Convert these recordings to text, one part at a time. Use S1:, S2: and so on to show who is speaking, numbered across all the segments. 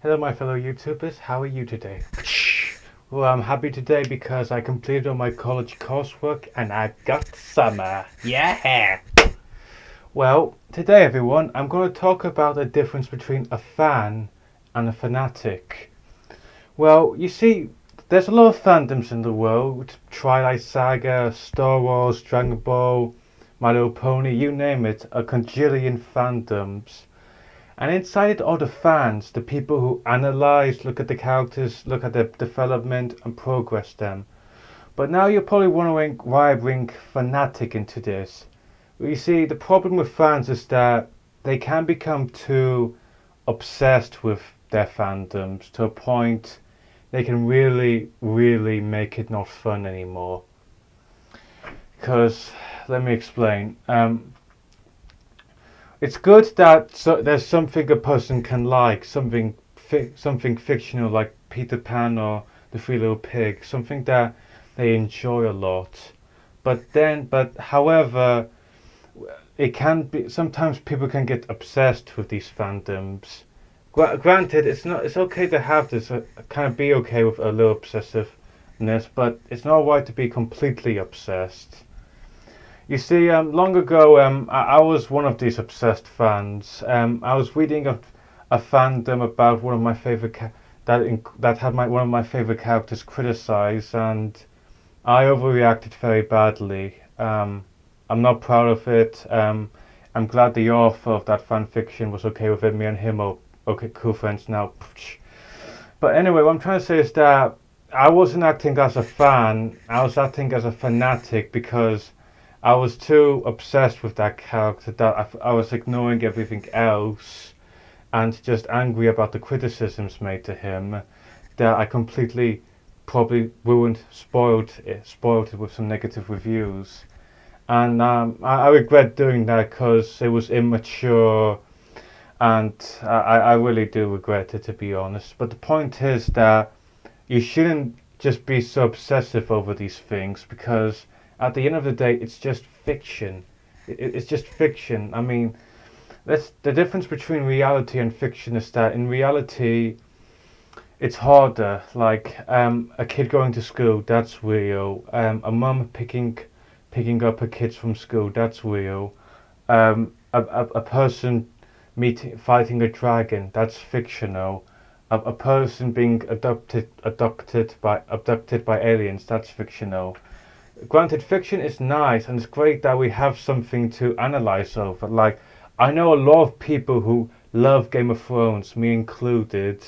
S1: Hello, my fellow YouTubers. How are you today? Well, I'm happy today because I completed all my college coursework and I got summer. Yeah! Well, today, everyone, I'm going to talk about the difference between a fan and a fanatic. Well, you see, there's a lot of fandoms in the world: Twilight Saga, Star Wars, Dragon Ball, My Little Pony, you name it, a conjillion fandoms. And inside it are the fans, the people who analyze, look at the characters, look at their development and progress them. But now you're probably wondering why I bring Fanatic into this. Well, you see, the problem with fans is that they can become too obsessed with their fandoms to a point they can really make it not fun anymore. Because, let me explain. It's good that there's something a person can like, something fictional like Peter Pan or the Three Little Pigs, something that they enjoy a lot. But however, it can be sometimes people can get obsessed with these fandoms. Granted, it's okay to have this, kind of be okay with a little obsessiveness, but it's not right to be completely obsessed. You see, long ago, I was one of these obsessed fans. I was reading a fandom about one of my favorite that had one of my favorite characters criticized, and I overreacted very badly. I'm not proud of it. I'm glad the author of that fan fiction was okay with it. Me and him are okay, cool friends now. But anyway, what I'm trying to say is that I wasn't acting as a fan. I was acting as a fanatic because I was too obsessed with that character that I was ignoring everything else and just angry about the criticisms made to him that I completely probably spoiled it with some negative reviews. And I regret doing that because it was immature and I really do regret it, to be honest. But the point is that you shouldn't just be so obsessive over these things because at the end of the day, it's just fiction. It's just fiction. I mean, that's the difference between reality and fiction is that in reality, it's harder. Like a kid going to school, that's real. A mum picking up her kids from school, that's real. A person fighting a dragon, that's fictional. A person being abducted by aliens, that's fictional. Granted, fiction is nice and it's great that we have something to analyze over. Like, I know a lot of people who love Game of Thrones, me included,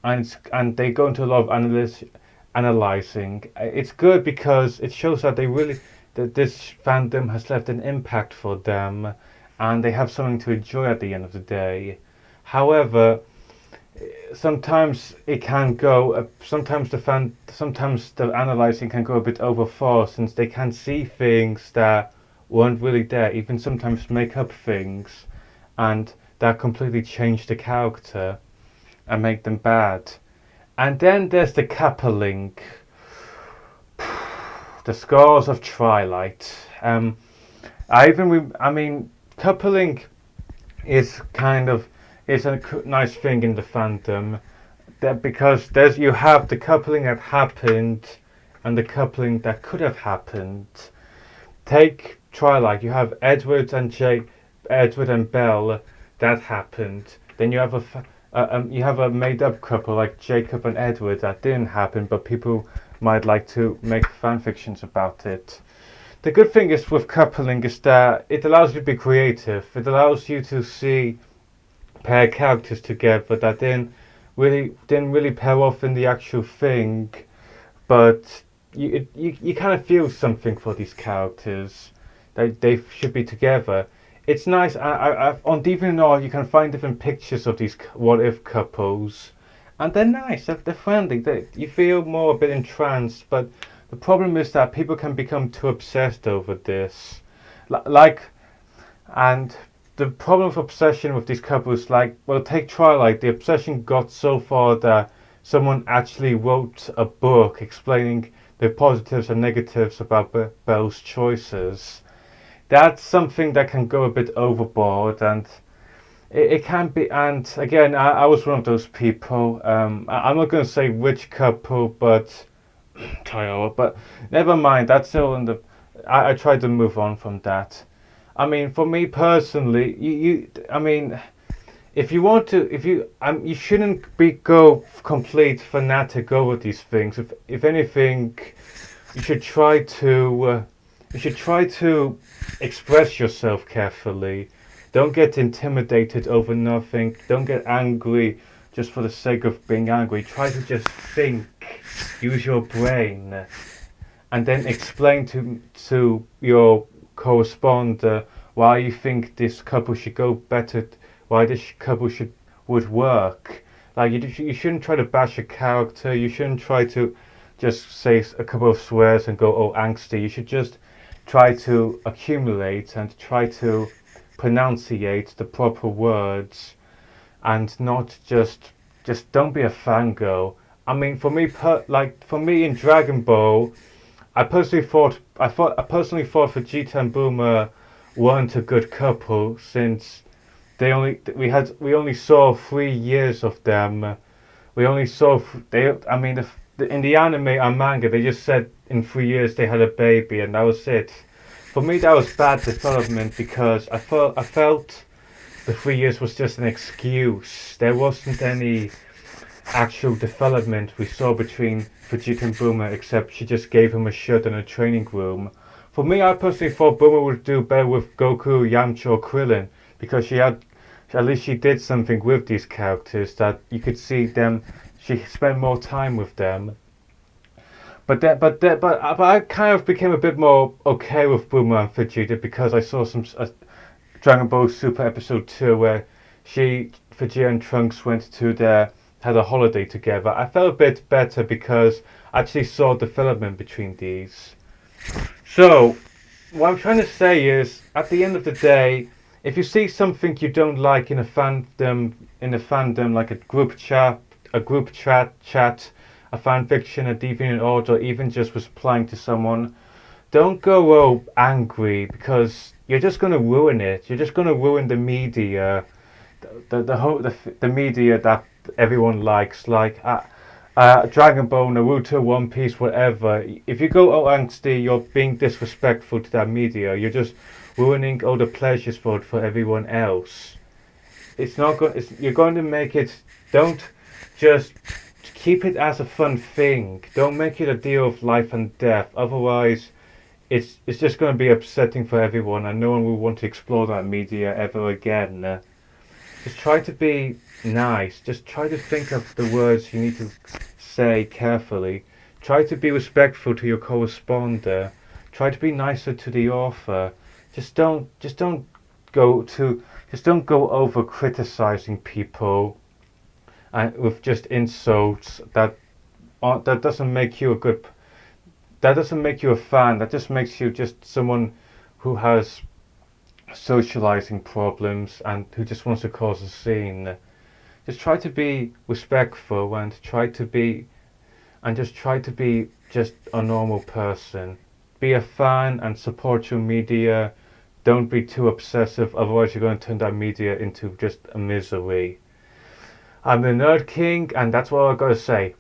S1: and they go into a lot of analyzing. It's good because it shows that that this fandom has left an impact for them, and they have something to enjoy at the end of the day. However, sometimes it can go. Sometimes the analyzing can go a bit over far, since they can see things that weren't really there. Even sometimes make up things, and that completely change the character and make them bad. And then there's the coupling, the scars of Twilight. I mean, coupling is kind of is a nice thing in the fandom, that because you have the coupling that happened and the coupling that could have happened. Take Twilight, you have Edward and Belle, that happened. Then you have a made up couple like Jacob and Edward that didn't happen, but people might like to make fan fictions about it. The good thing is with coupling is that it allows you to be creative. It allows you to see pair characters together that didn't really pair off in the actual thing, but you kind of feel something for these characters. They should be together. It's nice. On DeviantArt you can find different pictures of these what if couples, and they're nice. They're friendly. You feel more a bit entranced, but the problem is that people can become too obsessed over this, like and the problem of obsession with these couples, like, well, take Twilight. The obsession got so far that someone actually wrote a book explaining the positives and negatives about Belle's choices. That's something that can go a bit overboard, and it can be, and again, I was one of those people. I'm not going to say which couple, but Toyota, but never mind. That's still in the. I tried to move on from that. I mean, for me personally, I mean, if you want to, if you, you shouldn't be go complete fanatic over these things. If anything, you should try to, you should try to express yourself carefully. Don't get intimidated over nothing. Don't get angry just for the sake of being angry. Try to just think, use your brain, and then explain to your correspondent why you think this couple should go better, why this couple should would work. Like you shouldn't try to bash a character. You shouldn't try to just say a couple of swears and go oh angsty. You should just try to accumulate and try to pronunciate the proper words and not just don't be a fangirl. I mean, for me in Dragon Ball, I personally thought Vegeta and Boomer weren't a good couple since we only saw 3 years of them. We only saw they. I mean, in the anime and manga, they just said in 3 years they had a baby, and that was it. For me, that was bad development because I felt the 3 years was just an excuse. There wasn't any actual development we saw between Vegeta and Boomer, except she just gave him a shirt and a training room. For me, I personally thought Boomer would do better with Goku, Yamcha, or Krillin because at least she did something with these characters that you could see them. She spent more time with them. But I kind of became a bit more okay with Boomer and Vegeta because I saw some Dragon Ball Super Episode 2 where Vegeta and Trunks went to had a holiday together. I felt a bit better because I actually saw development between these. So, what I'm trying to say is, at the end of the day, if you see something you don't like in a fandom like a group chat, a fan fiction, a deviant order, or even just replying to someone, don't go angry because you're just going to ruin it. You're just going to ruin the media, the media that everyone likes, like Dragon Ball, Naruto, One Piece, whatever. If you go angsty, you're being disrespectful to that media. You're just ruining all the pleasures for everyone else. It's not going. You're going to make it. Don't just keep it as a fun thing. Don't make it a deal of life and death. Otherwise, it's just going to be upsetting for everyone, and no one will want to explore that media ever again. Just try to be nice. Just try to think of the words you need to say carefully. Try to be respectful to your correspondent. Try to be nicer to the author. Just don't go over criticizing people and with just insults that doesn't make you a good that doesn't make you a fan. That just makes you just someone who has socializing problems and who just wants to cause a scene. Just try to be respectful and try to be just a normal person. Be a fan and support your media. Don't be too obsessive, otherwise you're going to turn that media into just a misery. I'm the Nerd King, and that's what I've got to say.